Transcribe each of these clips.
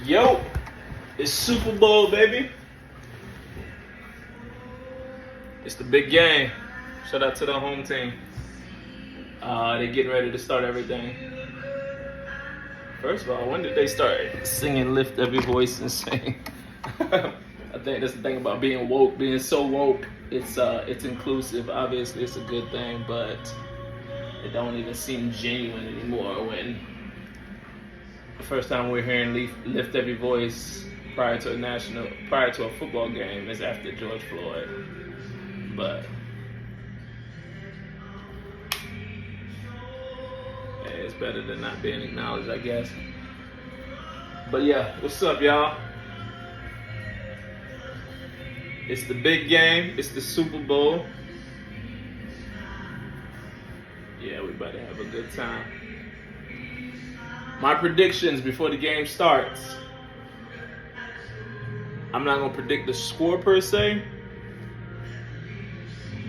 Yo, it's Super Bowl, baby. It's the big game. Shout out to the home team. They're getting ready to start everything. First of all, when did they start singing Lift Every Voice and Sing? I think that's the thing about being woke, being so woke. It's inclusive. Obviously, it's a good thing, but it don't even seem genuine anymore when the first time we're hearing Lift Every Voice prior to a football game is after George Floyd. But hey, it's better than not being acknowledged, I guess. But yeah, what's up, y'all? It's the big game. It's the Super Bowl. Yeah, we about to have a good time. My predictions before the game starts. I'm not going to predict the score per se,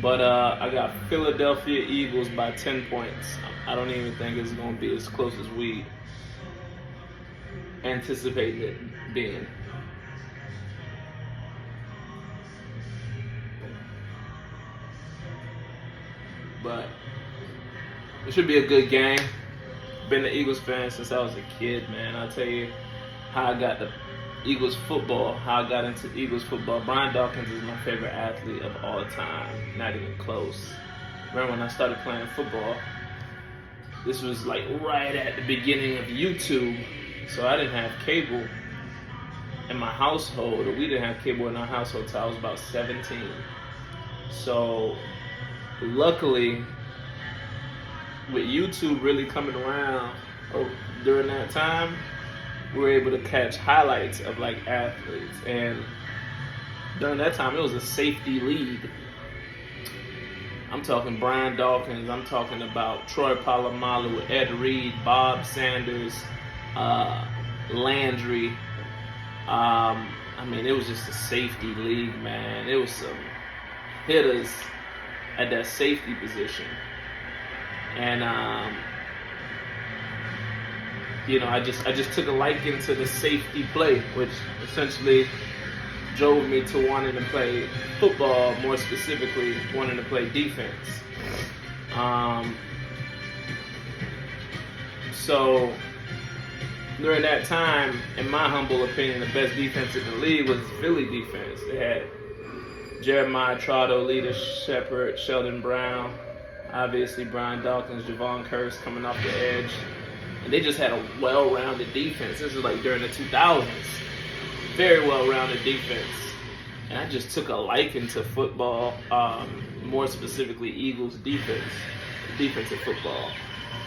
but I got Philadelphia Eagles by 10 points. I don't even think it's going to be as close as we anticipated it being. But it should be a good game. Been an Eagles fan since I was a kid, man. I'll tell you how I got the Eagles football, how I got into Eagles football. Brian Dawkins is my favorite athlete of all time. Not even close. Remember when I started playing football, this was like right at the beginning of YouTube. So I didn't have cable in my household, or we didn't have cable in our household until I was about 17. So luckily, with YouTube really coming around during that time, we were able to catch highlights of like athletes. And during that time, it was a safety league. I'm talking Brian Dawkins. I'm talking about Troy Polamalu, Ed Reed, Bob Sanders, Landry. It was just a safety league, man. It was some hitters at that safety position. And I just took a liking to the safety play, which essentially drove me to wanting to play football, more specifically wanting to play defense. So during that time, in my humble opinion, the best defense in the league was Philly defense. They had Jeremiah Trotto, Lita Shepard, Sheldon Brown, obviously Brian Dawkins, Javon Curse coming off the edge. And they just had a well-rounded defense. This was like during the 2000s. Very well-rounded defense. And I just took a liking to football, more specifically Eagles defensive football.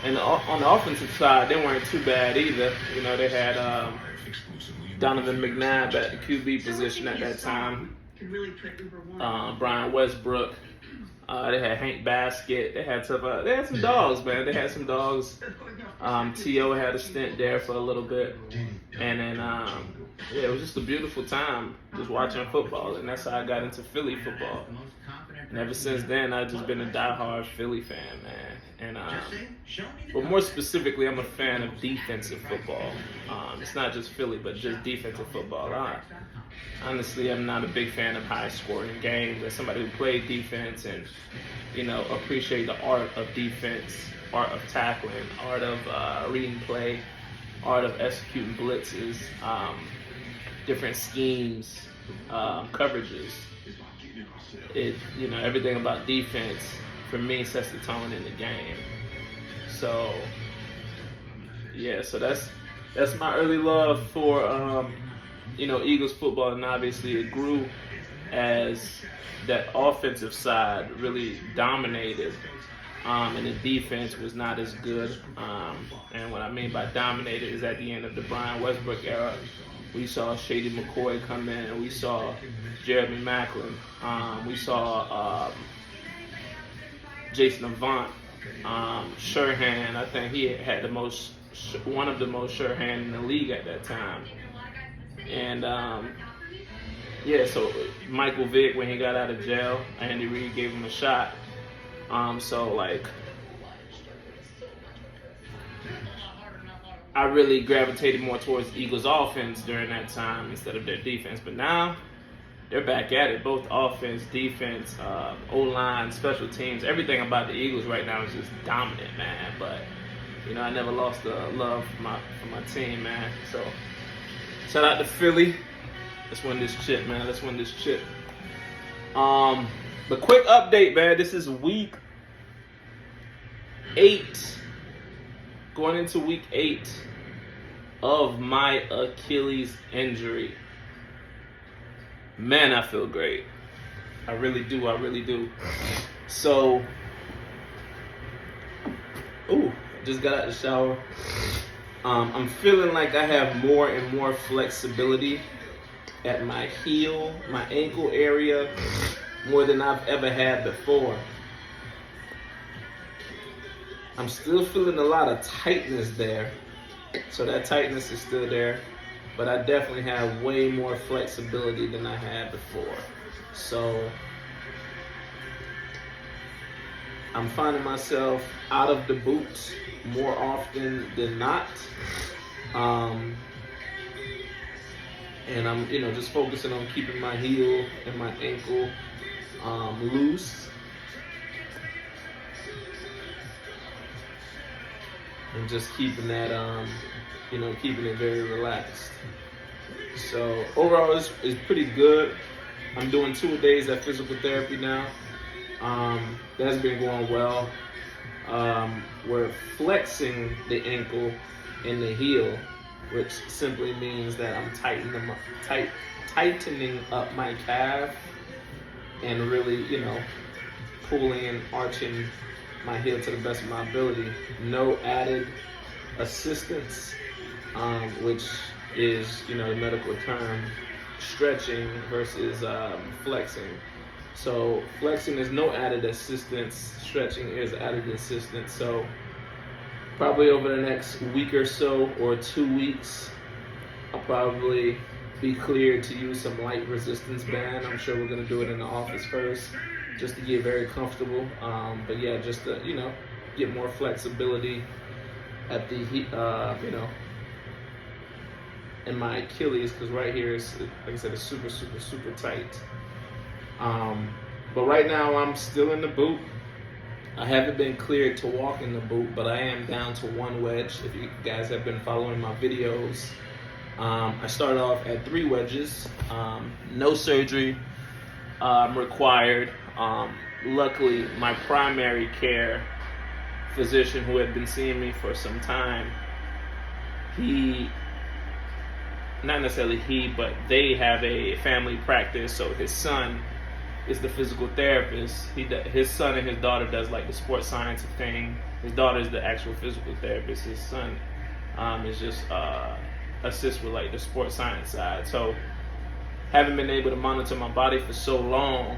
And on the offensive side, they weren't too bad either. They had Donovan McNabb at the QB position at that time. Brian Westbrook. They had Hank Baskett. They had some dogs, man. They had some dogs. T.O. had a stint there for a little bit. And then, it was just a beautiful time just watching football. And that's how I got into Philly football. And ever since then, I've just been a diehard Philly fan, man. And, but more specifically, I'm a fan of defensive football. It's not just Philly, but just defensive football. Honestly, I'm not a big fan of high-scoring games. As somebody who played defense and, appreciate the art of defense, art of tackling, art of reading play, art of executing blitzes, different schemes, coverages. Everything about defense, for me, sets the tone in the game. So, yeah, so that's my early love for Eagles football, and obviously it grew as that offensive side really dominated, and the defense was not as good. And what I mean by dominated is at the end of the Brian Westbrook era, we saw Shady McCoy come in, and we saw Jeremy Maclin. We saw Jason Avant, Sherhan. I think he had one of the most Sherhan in the league at that time. And so Michael Vick, when he got out of jail, Andy Reid gave him a shot. I really gravitated more towards the Eagles' offense during that time instead of their defense. But now they're back at it. Both offense, defense, O-line, special teams, everything about the Eagles right now is just dominant, man. But you know, I never lost the love for my team, man. So shout out to Philly. Let's win this chip, man. Let's win this chip. But quick update, man. This is week 8. Going into week 8 of my Achilles injury. Man, I feel great. I really do. I really do. So, just got out of the shower. I'm feeling like I have more and more flexibility at my heel, my ankle area, more than I've ever had before. I'm still feeling a lot of tightness there. So that tightness is still there, but I definitely have way more flexibility than I had before. So I'm finding myself out of the boot more often than not. And I'm, just focusing on keeping my heel and my ankle loose. And just keeping that, keeping it very relaxed. So overall, it's pretty good. I'm doing 2 days at physical therapy now. That's been going well. We're flexing the ankle and the heel, which simply means that I'm tightening up my calf and really, pulling and arching my heel to the best of my ability. No added assistance, which is, the medical term, stretching versus flexing. So flexing is no added assistance, stretching is added assistance. So probably over the next week or so, or 2 weeks, I'll probably be cleared to use some light resistance band. I'm sure we're gonna do it in the office first, just to get very comfortable. But yeah, just to, get more flexibility at the, in my Achilles, because right here is, like I said, it's super, super, super tight. But right now I'm still in the boot. I haven't been cleared to walk in the boot, but I am down to 1 wedge. If you guys have been following my videos, I started off at 3 wedges. No surgery required. Luckily, my primary care physician, who had been seeing me for some time, not necessarily but they have a family practice, so his son is the physical therapist. His son and his daughter does like the sports science thing. His daughter is the actual physical therapist. His son is just assists with like the sports science side. So having been able to monitor my body for so long,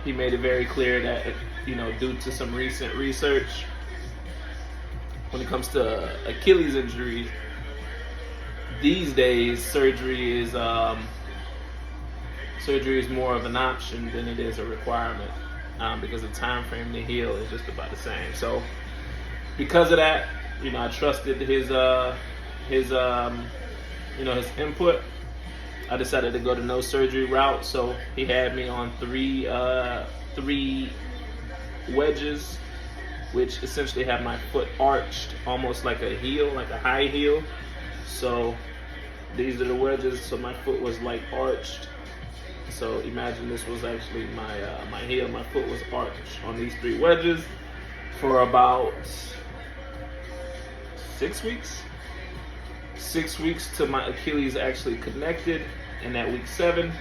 he made it very clear that, due to some recent research, when it comes to Achilles injuries, these days surgery is more of an option than it is a requirement, because the time frame to heal is just about the same. So because of that, I trusted his input. I decided to go the no surgery route. So he had me on 3 wedges, which essentially have my foot arched, almost like a heel, like a high heel. So these are the wedges. So my foot was like arched. So imagine this was actually my heel. My foot was arched on these 3 wedges for about 6 weeks. 6 weeks till my Achilles actually connected, and at week 7,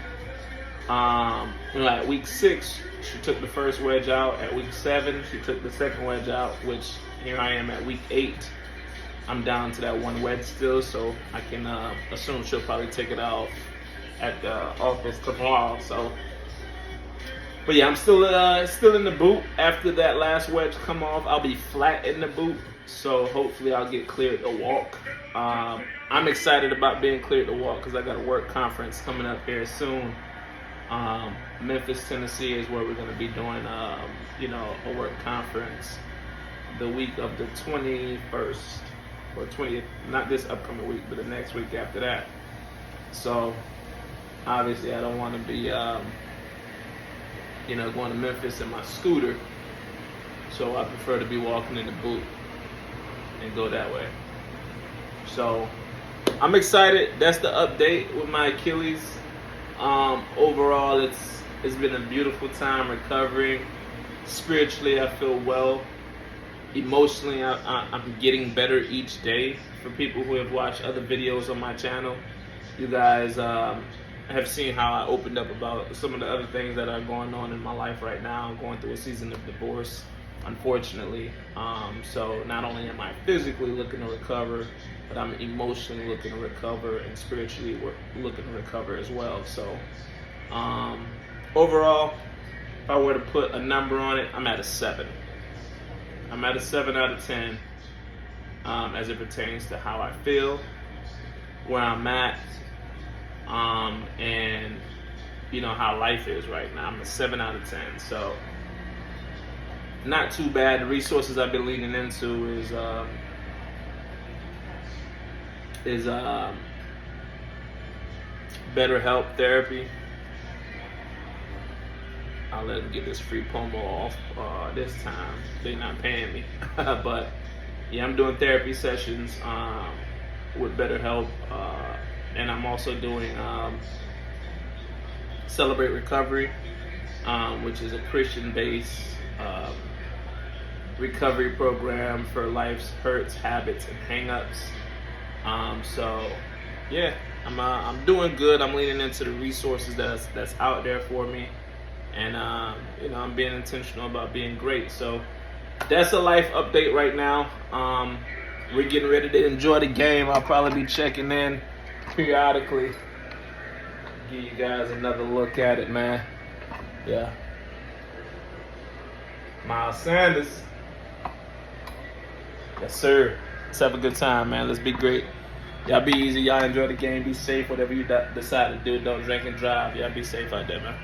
at week 6, she took the first wedge out. At week 7, she took the second wedge out, which here I am at week 8. I'm down to that 1 wedge still, so I can assume she'll probably take it out at the office tomorrow. So, but yeah, I'm still in the boot. After that last wedge come off, I'll be flat in the boot. So hopefully I'll get cleared to walk. I'm excited about being cleared to walk because I got a work conference coming up here soon. Memphis, Tennessee is where we're going to be doing, a work conference. the week of the 21st or 20th, not this upcoming week, but the next week after that. So obviously I don't want to be, going to Memphis in my scooter. So I prefer to be walking in the boot and go that way. So I'm excited. That's the update with my Achilles. Overall, it's been a beautiful time recovering. Spiritually, I feel well. Emotionally, I'm getting better each day. For people who have watched other videos on my channel, you guys have seen how I opened up about some of the other things that are going on in my life right now. I'm going through a season of divorce, unfortunately. So not only am I physically looking to recover, but I'm emotionally looking to recover and spiritually looking to recover as well. So overall, if I were to put a number on it, I'm at a 7. I'm at a 7 out of 10 as it pertains to how I feel, where I'm at, and how life is right now. I'm a 7 out of 10. So not too bad. The resources I've been leaning into is BetterHelp therapy. I'll let them get this free promo off this time. They're not paying me. But yeah, I'm doing therapy sessions with BetterHelp. And I'm also doing Celebrate Recovery, which is a Christian-based recovery program for life's hurts, habits, and hang-ups. So yeah, I'm doing good. I'm leaning into the resources that's out there for me. And I'm being intentional about being great. So that's a life update right now. We're getting ready to enjoy the game. I'll probably be checking in periodically. Give you guys another look at it, man. Yeah. Miles Sanders. Yes, sir. Let's have a good time, man. Let's be great. Y'all be easy. Y'all enjoy the game. Be safe. Whatever you decide to do, don't drink and drive. Y'all be safe out there, man.